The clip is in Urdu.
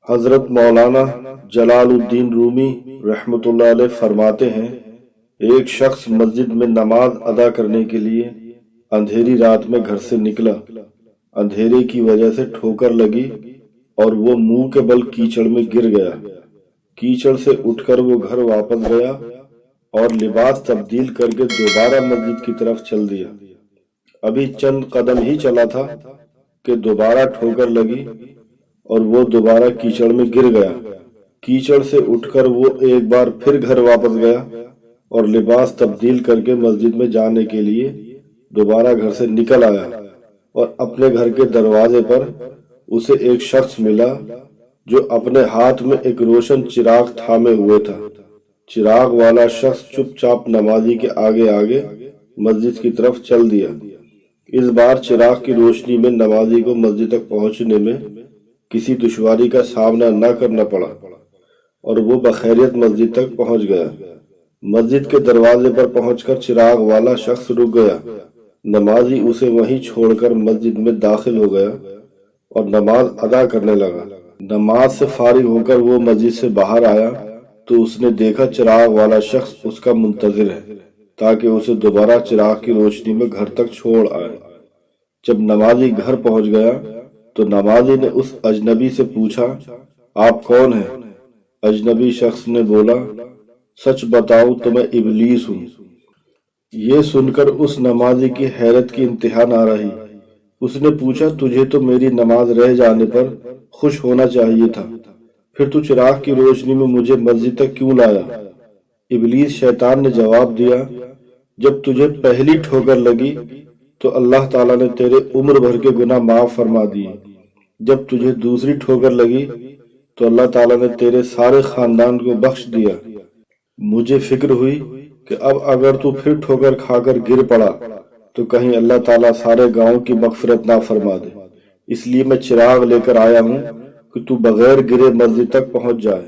حضرت مولانا جلال الدین رومی رحمتullah علیہ فرماتے ہیں، ایک شخص مسجد میں نماز ادا کرنے کے لیے اندھیری رات میں گھر سے نکلا۔ اندھیرے کی وجہ سے ٹھوکر لگی اور وہ منہ کے بل کیچڑ میں گر گیا۔ کیچڑ سے اٹھ کر وہ گھر واپس گیا اور لباس تبدیل کر کے دوبارہ مسجد کی طرف چل دیا۔ ابھی چند قدم ہی چلا تھا کہ دوبارہ ٹھوکر لگی اور وہ دوبارہ کیچڑ میں گر گیا۔ کیچڑ سے اٹھ کر وہ ایک بار پھر گھر واپس گیا اور لباس تبدیل کر کے مسجد میں جانے کے لیے دوبارہ گھر سے نکل آیا، اور اپنے گھر کے دروازے پر اسے ایک شخص ملا جو اپنے ہاتھ میں ایک روشن چراغ تھامے ہوئے تھا۔ چراغ والا شخص چپ چاپ نمازی کے آگے آگے مسجد کی طرف چل دیا۔ اس بار چراغ کی روشنی میں نمازی کو مسجد تک پہنچنے میں کسی دشواری کا سامنا نہ کرنا پڑا اور وہ بخیریت مسجد تک پہنچ گیا۔ مسجد کے دروازے پر پہنچ کر چراغ والا شخص رک گیا۔ نمازی اسے وہیں چھوڑ کر مسجد میں داخل ہو گیا اور نماز ادا کرنے لگا۔ نماز سے فارغ ہو کر وہ مسجد سے باہر آیا تو اس نے دیکھا چراغ والا شخص اس کا منتظر ہے تاکہ اسے دوبارہ چراغ کی روشنی میں گھر تک چھوڑ آئے۔ جب نمازی گھر پہنچ گیا تو نمازی نے اس اجنبی سے پوچھا، آپ کون ہیں؟ اجنبی شخص نے بولا، سچ بتاؤں تو میں ابلیس ہوں۔ یہ سن کر اس نمازی کی حیرت کی انتہا نہ رہی۔ اس نے پوچھا، تجھے تو میری نماز رہ جانے پر خوش ہونا چاہیے تھا، پھر تو چراغ کی روشنی میں مجھے مسجد تک کیوں لایا؟ ابلیس شیطان نے جواب دیا، جب تجھے پہلی ٹھوکر لگی تو اللہ تعالیٰ نے تیرے عمر بھر کے گناہ معاف فرما دیے۔ جب تجھے دوسری ٹھوکر لگی تو اللہ تعالیٰ نے تیرے سارے خاندان کو بخش دیا۔ مجھے فکر ہوئی کہ اب اگر تو پھر ٹھوکر کھا کر گر پڑا تو کہیں اللہ تعالیٰ سارے گاؤں کی مغفرت نہ فرما دے، اس لیے میں چراغ لے کر آیا ہوں کہ تو بغیر گرے مسجد تک پہنچ جائے۔